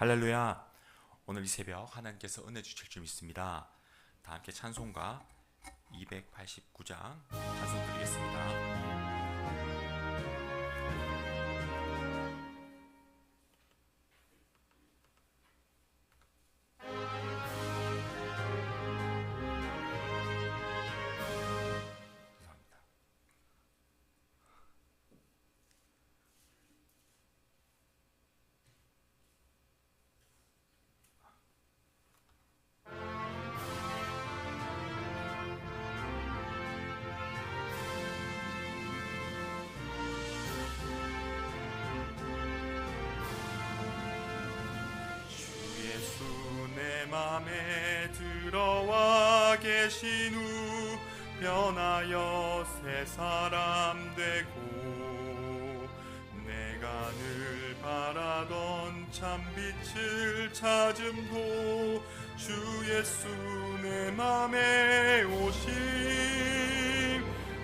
할렐루야. 오늘 이 새벽 하나님께서 은혜 주실 줄 믿습니다. 다 함께 찬송가 289장 찬송 드리겠습니다. 감사합니다. 주 예수 내 맘에 들어와 계신 후 변하여 새 사람 되고 내가 늘 바라던 참빛을 찾음도 주 예수 내 맘에 오심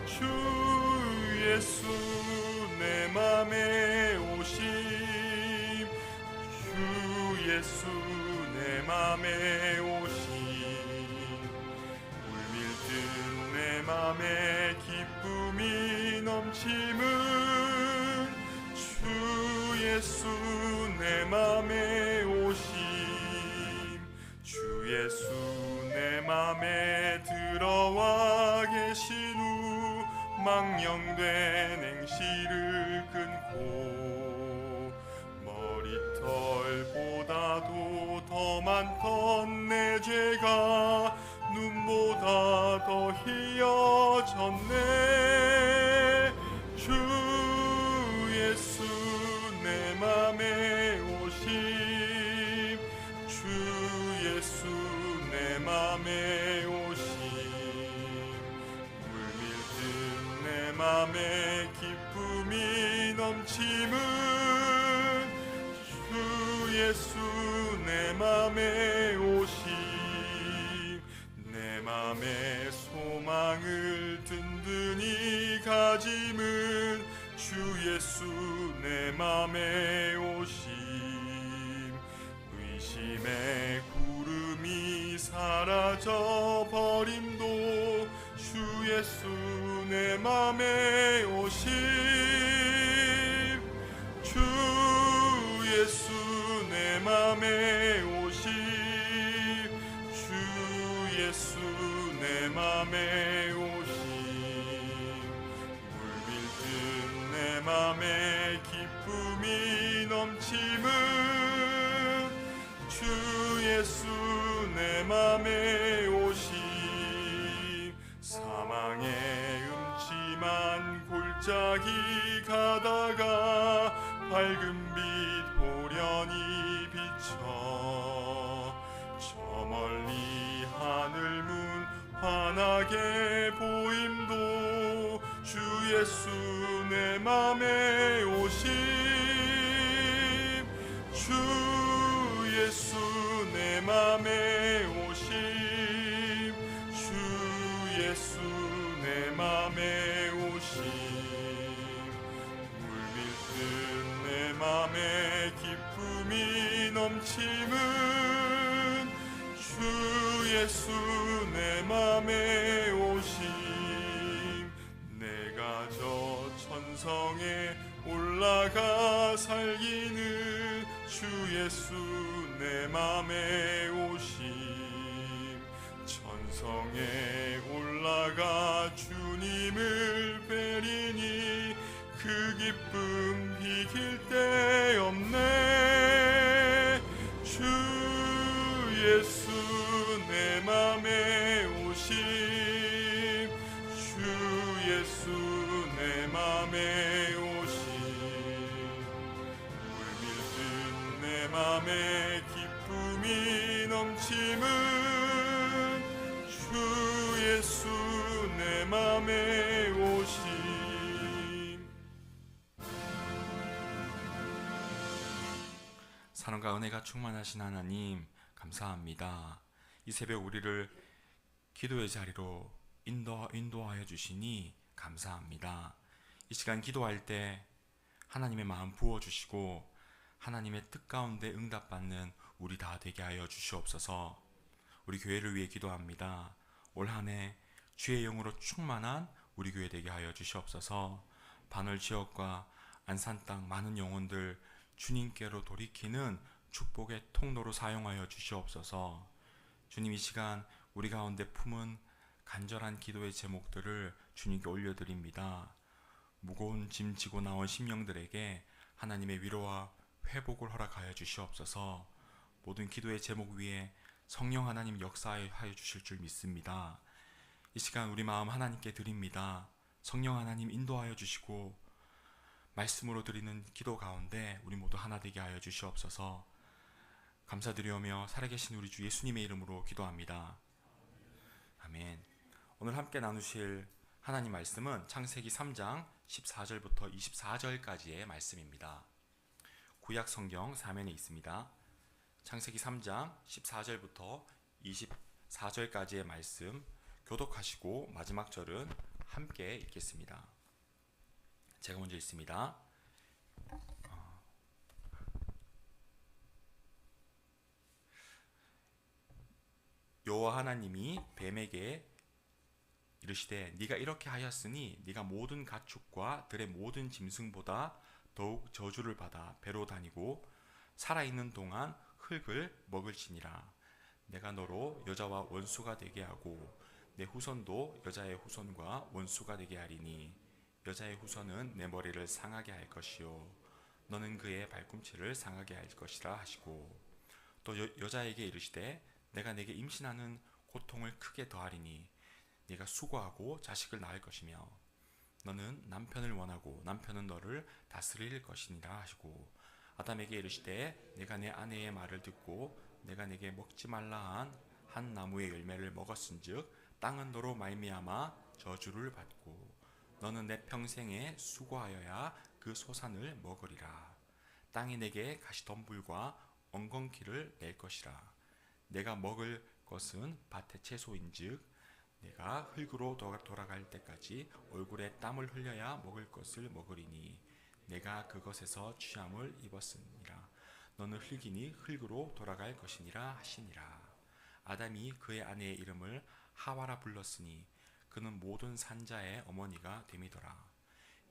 주 예수 내 맘에 오심 주 예수 내 맘에 오심 물밀듯 내 맘에 기쁨이 넘침은 주 예수 내 맘에 오심 주 예수 내 맘에 들어와 계신 후 망령된 행실을 끊고 머리털보다도 더 많던 내 죄가 눈보다 더 희어졌네 주 예수 내 맘에 오심 주 예수 내 맘에 오심 물밀듯 내 맘에 기쁨이 넘침은 주 예수 내 맘에 오심 내 맘에 소망을 든든히 가짐은 주 예수 내 맘에 오심 의심의 구름이 사라져 버림도 주 예수 내 맘에 오심 주 예수 내 맘에 오심 주 예수 내 맘에 오심 물밀듯 내 맘에 기쁨이 넘침은 주 예수 내 맘에 오심 사망의 음침한 골짜기 가다가 밝은 빛 호련히 비쳐 저 멀리 하늘 문 환하게 보임도 주 예수 내 맘에 오심 주 예수 내 맘에 오심 주 예수 내 맘에 오심 물밀듯 내 맘에 기쁨이 넘침은 주 예수 내 맘에 오심 내가 저 천성에 올라가 살기는 주 예수 내 맘에 오심 천성에 올라가 주님을 뵈리니 그 기쁨 비길 데 없네 주 예수 내 맘에 오심 주 예수 내 맘에 오심 물밀듯 내 맘에 기쁨이 넘침은 주 예수 내 맘에 오심 사랑과 은혜가 충만하신 하나님 감사합니다. 이 새벽 우리를 기도의 자리로 인도하여 주시니 감사합니다. 이 시간 기도할 때 하나님의 마음 부어주시고 하나님의 뜻 가운데 응답받는 우리 다 되게 하여 주시옵소서. 우리 교회를 위해 기도합니다. 올 한 해 주의 영으로 충만한 우리 교회 되게 하여 주시옵소서. 반월 지역과 안산 땅 많은 영혼들 주님께로 돌이키는 축복의 통로로 사용하여 주시옵소서. 주님, 이 시간 우리 가운데 품은 간절한 기도의 제목들을 주님께 올려드립니다. 무거운 짐 지고 나온 심령들에게 하나님의 위로와 회복을 허락하여 주시옵소서. 모든 기도의 제목 위에 성령 하나님 역사하여 주실 줄 믿습니다. 이 시간 우리 마음 하나님께 드립니다. 성령 하나님 인도하여 주시고 말씀으로 드리는 기도 가운데 우리 모두 하나 되게 하여 주시옵소서. 감사드리오며 살아계신 우리 주 예수님의 이름으로 기도합니다. 아멘. 오늘 함께 나누실 하나님 말씀은 창세기 3장 14절부터 24절까지의 말씀입니다. 구약 성경 사면에 있습니다. 창세기 3장 14절부터 24절까지의 말씀 교독하시고 마지막 절은 함께 읽겠습니다. 제가 먼저 읽습니다. 여호와 하나님이 뱀에게 이르시되 네가 이렇게 하였으니 네가 모든 가축과 들의 모든 짐승보다 더욱 저주를 받아 배로 다니고 살아있는 동안 흙을 먹을지니라. 내가 너로 여자와 원수가 되게 하고 내 후손도 여자의 후손과 원수가 되게 하리니 여자의 후손은 내 머리를 상하게 할 것이요 너는 그의 발꿈치를 상하게 할 것이라 하시고 또 여자에게 이르시되 내가 내게 임신하는 고통을 크게 더하리니 네가 수고하고 자식을 낳을 것이며 너는 남편을 원하고 남편은 너를 다스릴 것이니라 하시고 아담에게 이르시되 내가 내 아내의 말을 듣고 내가 내게 먹지 말라 한 나무의 열매를 먹었은즉 땅은 너로 말미암아 저주를 받고 너는 내 평생에 수고하여야 그 소산을 먹으리라. 땅이 내게 가시덤불과 엉겅퀴를 낼 것이라. 내가 먹을 것은 밭의 채소인즉 내가 흙으로 돌아갈 때까지 얼굴에 땀을 흘려야 먹을 것을 먹으리니 내가 그것에서 취함을 입었으니라. 너는 흙이니 흙으로 돌아갈 것이니라 하시니라. 아담이 그의 아내의 이름을 하와라 불렀으니 그는 모든 산자의 어머니가 됨이더라.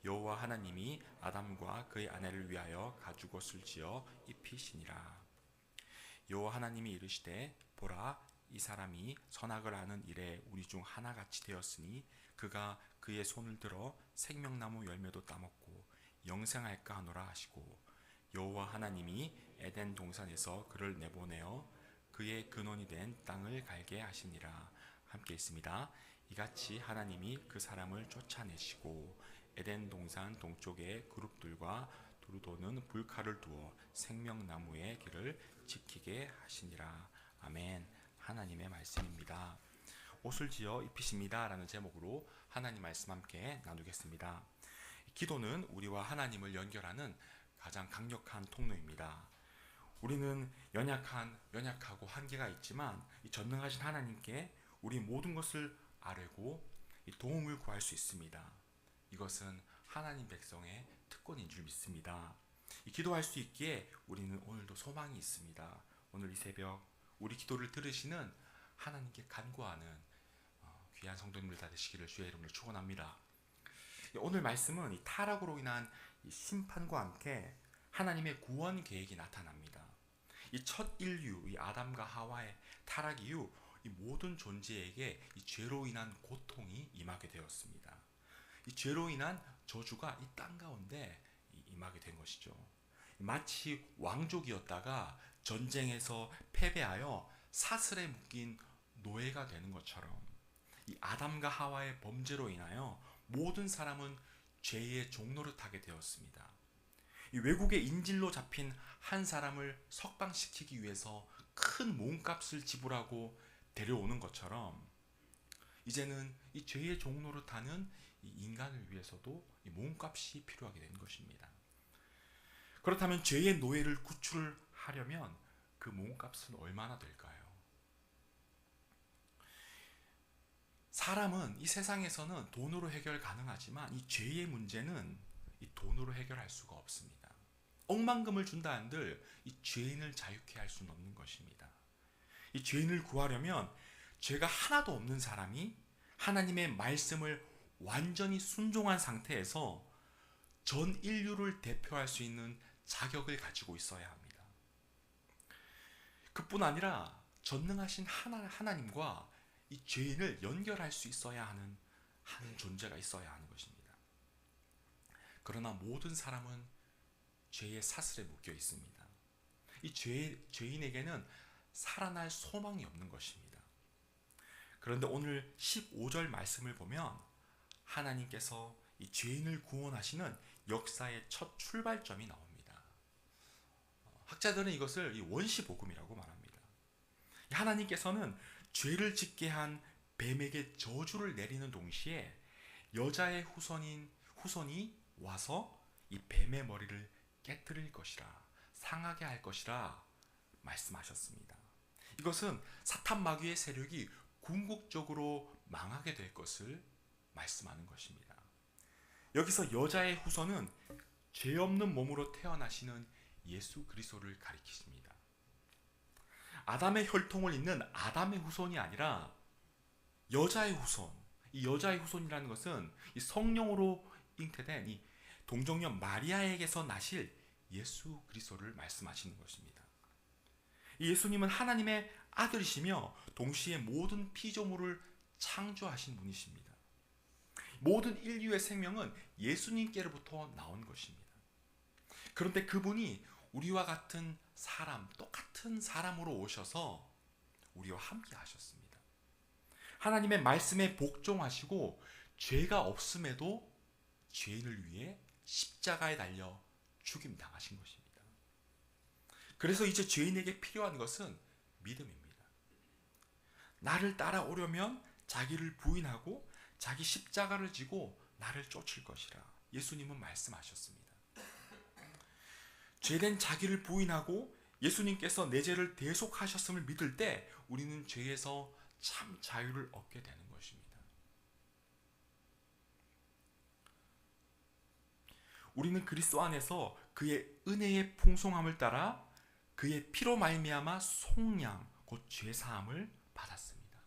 여호와 하나님이 아담과 그의 아내를 위하여 가죽옷을 지어 입히시니라. 여호와 하나님이 이르시되 보라 이 사람이 선악을 아는 일에 우리 중 하나같이 되었으니 그가 그의 손을 들어 생명나무 열매도 따먹고 영생할까 하노라 하시고 여호와 하나님이 에덴 동산에서 그를 내보내어 그의 근원이 된 땅을 갈게 하시니라. 함께 있습니다. 이같이 하나님이 그 사람을 쫓아내시고 에덴 동산 동쪽에 그룹들과 두루 도는 불칼을 두어 생명나무의 길을 지키게 하시니라. 아멘. 하나님의 말씀입니다. 옷을 지어 입히십니다 라는 제목으로 하나님 말씀 함께 나누겠습니다. 기도는 우리와 하나님을 연결하는 가장 강력한 통로입니다. 우리는 연약하고 한계가 있지만 이 전능하신 하나님께 우리 모든 것을 아뢰고 도움을 구할 수 있습니다. 이것은 하나님 백성의 특권인 줄 믿습니다. 기도할 수 있기에 우리는 오늘도 소망이 있습니다. 오늘 이 새벽 우리 기도를 들으시는 하나님께 간구하는 귀한 성도님들 다 되시기를 주의 이름으로 축원합니다. 오늘 말씀은 이 타락으로 인한 이 심판과 함께 하나님의 구원 계획이 나타납니다. 이 첫 인류, 이 아담과 하와의 타락 이후 이 모든 존재에게 이 죄로 인한 고통이 임하게 되었습니다. 이 죄로 인한 저주가 이 땅 가운데 임하게 된 것이죠. 마치 왕족이었다가 전쟁에서 패배하여 사슬에 묶인 노예가 되는 것처럼 이 아담과 하와의 범죄로 인하여 모든 사람은 죄의 종노릇하게 되었습니다. 이 외국의 인질로 잡힌 한 사람을 석방시키기 위해서 큰 몸값을 지불하고 데려오는 것처럼 이제는 이 죄의 종노릇하는 이 인간을 위해서도 이 몸값이 필요하게 된 것입니다. 그렇다면 죄의 노예를 구출하려면 그 몸값은 얼마나 될까요? 사람은 이 세상에서는 돈으로 해결 가능하지만 이 죄의 문제는 이 돈으로 해결할 수가 없습니다. 억만금을 준다 한들 이 죄인을 자유케 할 수는 없는 것입니다. 이 죄인을 구하려면 죄가 하나도 없는 사람이 하나님의 말씀을 완전히 순종한 상태에서 전 인류를 대표할 수 있는 자격을 가지고 있어야 합니다. 그뿐 아니라 전능하신 하나님과 이 죄인을 연결할 수 있어야 하는 존재가 있어야 하는 것입니다. 그러나 모든 사람은 죄의 사슬에 묶여 있습니다. 이 죄인에게는 살아날 소망이 없는 것입니다. 그런데 오늘 15절 말씀을 보면 하나님께서 이 죄인을 구원하시는 역사의 첫 출발점이 나옵니다. 학자들은 이것을 이 원시복음이라고 말합니다. 하나님께서는 죄를 짓게 한 뱀에게 저주를 내리는 동시에 여자의 후손이 와서 이 뱀의 머리를 깨뜨릴 것이라, 상하게 할 것이라 말씀하셨습니다. 이것은 사탄 마귀의 세력이 궁극적으로 망하게 될 것을 말씀하는 것입니다. 여기서 여자의 후손은 죄 없는 몸으로 태어나시는 예수 그리스도를 가리키십니다. 아담의 혈통을 잇는 아담의 후손이 아니라 여자의 후손. 이 여자의 후손이라는 것은 이 성령으로 잉태된 이 동정녀 마리아에게서 나실 예수 그리스도를 말씀하시는 것입니다. 이 예수님은 하나님의 아들이시며 동시에 모든 피조물을 창조하신 분이십니다. 모든 인류의 생명은 예수님께로부터 나온 것입니다. 그런데 그분이 우리와 같은 사람, 똑같은 사람으로 오셔서 우리와 함께 하셨습니다. 하나님의 말씀에 복종하시고 죄가 없음에도 죄인을 위해 십자가에 달려 죽임 당하신 것입니다. 그래서 이제 죄인에게 필요한 것은 믿음입니다. 나를 따라오려면 자기를 부인하고 자기 십자가를 지고 나를 쫓을 것이라 예수님은 말씀하셨습니다. 죄된 자기를 부인하고 예수님께서 내 죄를 대속하셨음을 믿을 때 우리는 죄에서 참 자유를 얻게 되는 것입니다. 우리는 그리스도 안에서 그의 은혜의 풍성함을 따라 그의 피로 말미암아 속량 곧 죄사함을 받았습니다.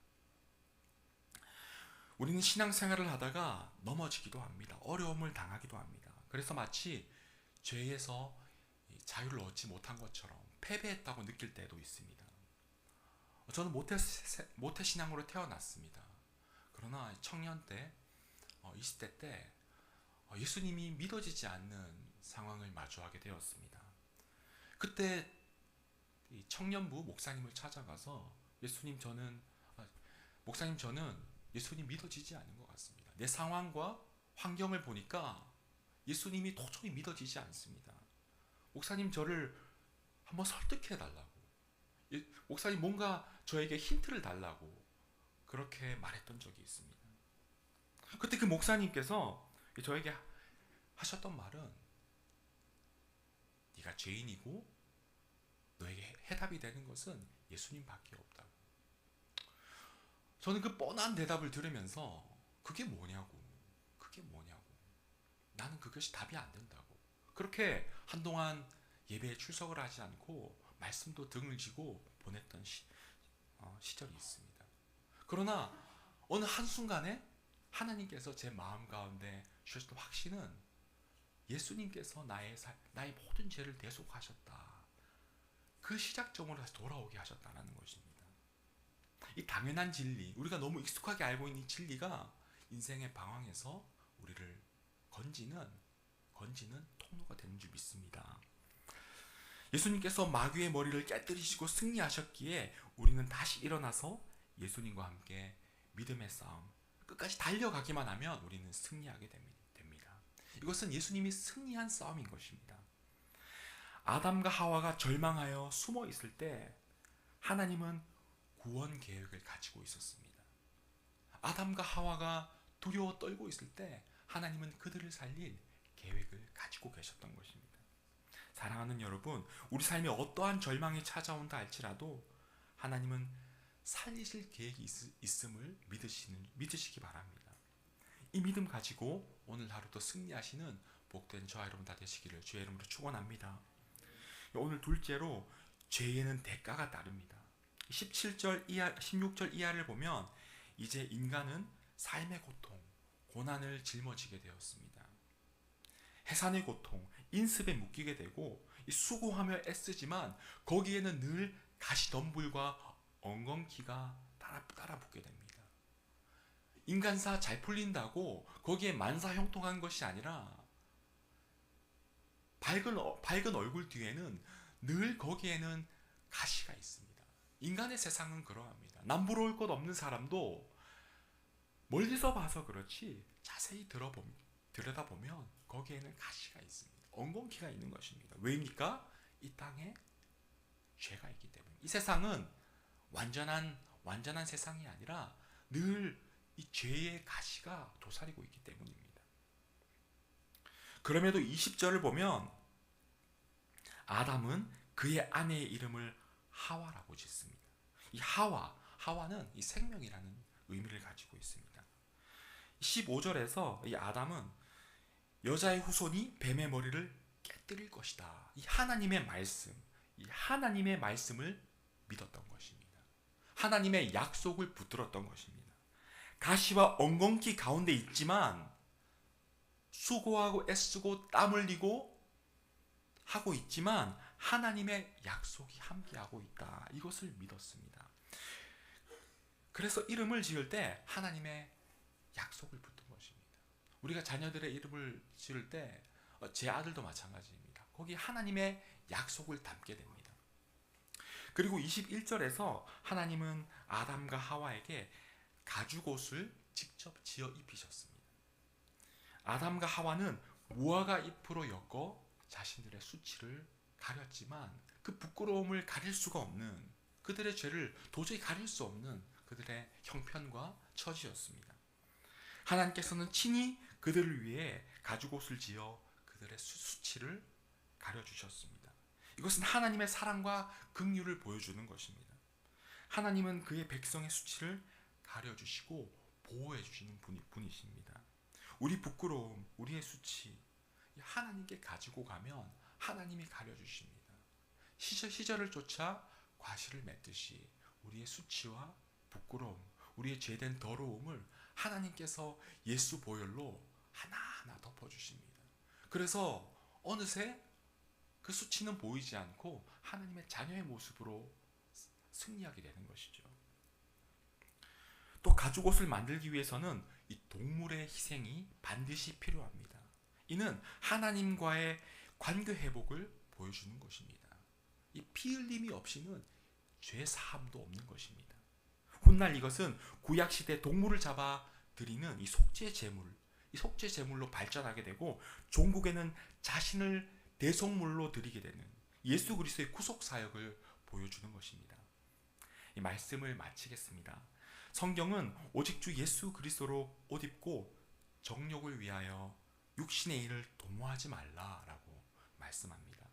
우리는 신앙생활을 하다가 넘어지기도 합니다. 어려움을 당하기도 합니다. 그래서 마치 죄에서 자유를 얻지 못한 것처럼 패배했다고 느낄 때도 있습니다. 저는 모태 신앙으로 태어났습니다. 그러나 청년 때, 20대 때 예수님이 믿어지지 않는 상황을 마주하게 되었습니다. 그때 청년부 목사님을 찾아가서 목사님 저는 예수님 믿어지지 않는 것 같습니다. 내 상황과 환경을 보니까 예수님이 도저히 믿어지지 않습니다. 목사님 저를 한번 설득해 달라고, 목사님 뭔가 저에게 힌트를 달라고 그렇게 말했던 적이 있습니다. 그때 그 목사님께서 저에게 하셨던 말은 네가 죄인이고 너에게 해답이 되는 것은 예수님밖에 없다고. 저는 그 뻔한 대답을 들으면서 그게 뭐냐고 나는 그것이 답이 안 된다고 그렇게 한동안 예배에 출석을 하지 않고 말씀도 등을 지고 보냈던 시절이 있습니다. 그러나 어느 한순간에 하나님께서 제 마음 가운데 주셨던 확신은 예수님께서 나의 모든 죄를 대속하셨다. 그 시작점으로 다시 돌아오게 하셨다는 것입니다. 이 당연한 진리, 우리가 너무 익숙하게 알고 있는 이 진리가 인생의 방황에서 우리를 건지는 통로가 되는 줄 믿습니다. 예수님께서 마귀의 머리를 깨뜨리시고 승리하셨기에 우리는 다시 일어나서 예수님과 함께 믿음의 싸움 끝까지 달려가기만 하면 우리는 승리하게 됩니다. 이것은 예수님이 승리한 싸움인 것입니다. 아담과 하와가 절망하여 숨어 있을 때 하나님은 구원 계획을 가지고 있었습니다. 아담과 하와가 두려워 떨고 있을 때 하나님은 그들을 살릴 계획을 가지고 계셨던 것입니다. 사랑하는 여러분, 우리 삶에 어떠한 절망이 찾아온다 할지라도 하나님은 살리실 계획이 있음을 믿으시기 바랍니다. 이 믿음 가지고 오늘 하루도 승리하시는 복된 저와 여러분 다 되시기를 주의 이름으로 축원합니다. 오늘 둘째로 죄에는 대가가 따릅니다. 17절 이하, 16절 이하를 보면 이제 인간은 삶의 고통, 고난을 짊어지게 되었습니다. 해산의 고통, 인습에 묶이게 되고 수고하며 애쓰지만 거기에는 늘 가시덤불과 엉겅퀴가 따라 붙게 됩니다. 인간사 잘 풀린다고 거기에 만사형통한 것이 아니라 밝은 얼굴 뒤에는 늘 거기에는 가시가 있습니다. 인간의 세상은 그러합니다. 남부러울 것 없는 사람도 멀리서 봐서 그렇지 자세히 들여다보면 거기에는 가시가 있습니다. 엉겅퀴가 있는 것입니다. 왜입니까? 이 땅에 죄가 있기 때문에. 이 세상은 완전한 세상이 아니라 늘 이 죄의 가시가 도사리고 있기 때문입니다. 그럼에도 20절을 보면 아담은 그의 아내의 이름을 하와라고 짓습니다. 이 하와는 이 생명이라는 의미를 가지고 있습니다. 15절에서 이 아담은 여자의 후손이 뱀의 머리를 깨뜨릴 것이다. 이 하나님의 말씀을 믿었던 것입니다. 하나님의 약속을 붙들었던 것입니다. 가시와 엉겅퀴 가운데 있지만 수고하고 애쓰고 땀 흘리고 하고 있지만 하나님의 약속이 함께하고 있다. 이것을 믿었습니다. 그래서 이름을 지을 때 하나님의 약속을 붙든 것입니다. 우리가 자녀들의 이름을 지을 때 제 아들도 마찬가지입니다. 거기 하나님의 약속을 담게 됩니다. 그리고 21절에서 하나님은 아담과 하와에게 가죽옷을 직접 지어 입히셨습니다. 아담과 하와는 무화과 잎으로 엮어 자신들의 수치를 가렸지만 그 부끄러움을 가릴 수가 없는, 그들의 죄를 도저히 가릴 수 없는 그들의 형편과 처지였습니다. 하나님께서는 친히 그들을 위해 가죽옷을 지어 그들의 수치를 가려주셨습니다. 이것은 하나님의 사랑과 긍휼을 보여주는 것입니다. 하나님은 그의 백성의 수치를 가려주시고 보호해주시는 분이십니다. 우리 부끄러움, 우리의 수치 하나님께 가지고 가면 하나님이 가려주십니다. 시절을 쫓아 과실을 맺듯이 우리의 수치와 부끄러움, 우리의 죄된 더러움을 하나님께서 예수 보혈로 하나하나 덮어주십니다. 그래서 어느새 그 수치는 보이지 않고 하나님의 자녀의 모습으로 승리하게 되는 것이죠. 또 가죽옷을 만들기 위해서는 이 동물의 희생이 반드시 필요합니다. 이는 하나님과의 관계 회복을 보여주는 것입니다. 이 피 흘림이 없이는 죄 사함도 없는 것입니다. 훗날 이것은 구약시대 동물을 잡아 드리는 이 속죄 제물로 발전하게 되고 종국에는 자신을 대속물로 드리게 되는 예수 그리스도의 구속 사역을 보여주는 것입니다. 이 말씀을 마치겠습니다. 성경은 오직 주 예수 그리스도로 옷 입고 정욕을 위하여 육신의 일을 도모하지 말라라고 말씀합니다.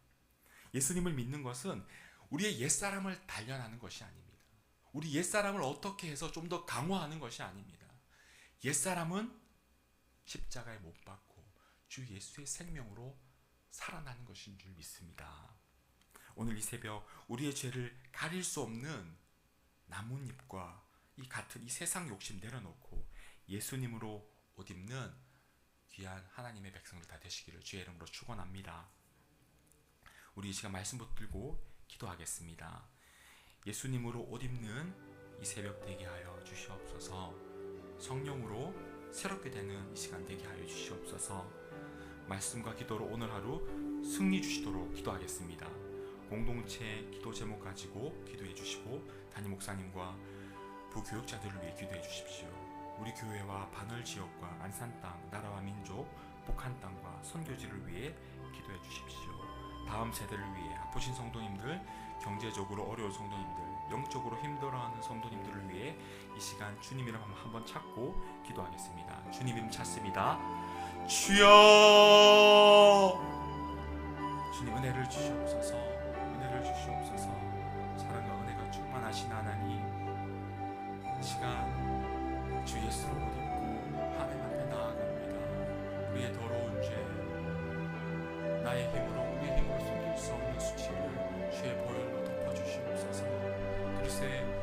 예수님을 믿는 것은 우리의 옛사람을 단련하는 것이 아닙니다. 우리 옛사람을 어떻게 해서 좀 더 강화하는 것이 아닙니다. 옛사람은 십자가에 못 박고 주 예수의 생명으로 살아나는 것인 줄 믿습니다. 오늘 이 새벽 우리의 죄를 가릴 수 없는 나뭇잎과 이 같은 이 세상 욕심 내려놓고 예수님으로 옷 입는 귀한 하나님의 백성들 다 되시기를 주의 이름으로 축원합니다. 우리 이 시간 말씀 붙들고 기도하겠습니다. 예수님으로 옷 입는 이 새벽 되게 하여 주시옵소서. 성령으로 새롭게 되는 이 시간 되게 하여 주시옵소서. 말씀과 기도로 오늘 하루 승리 주시도록 기도하겠습니다. 공동체 기도 제목 가지고 기도해 주시고 담임 목사님과 부교육자들을 위해 기도해 주십시오. 우리 교회와 반월 지역과 안산 땅, 나라와 민족, 북한 땅과 선교지를 위해 기도해 주십시오. 다음 세대를 위해 아프신 성도님들, 경제적으로 어려운 성도님들, 영적으로 힘들어하는 성도님들을 위해 이 시간 주님 이름 한번 찾고 기도하겠습니다. 주님 이름 찾습니다. 주여! 주님 은혜를 주시옵소서. 은혜를 주시옵소서. 사랑과 은혜가 충만하신 하나님, 이 시간 주 예수로 옷 입고 하나님 앞에 나아갑니다. 우리의 더러운 죄, 나의 힘으로 우리의 힘으로 숨길 수 없는 수치를 이곳에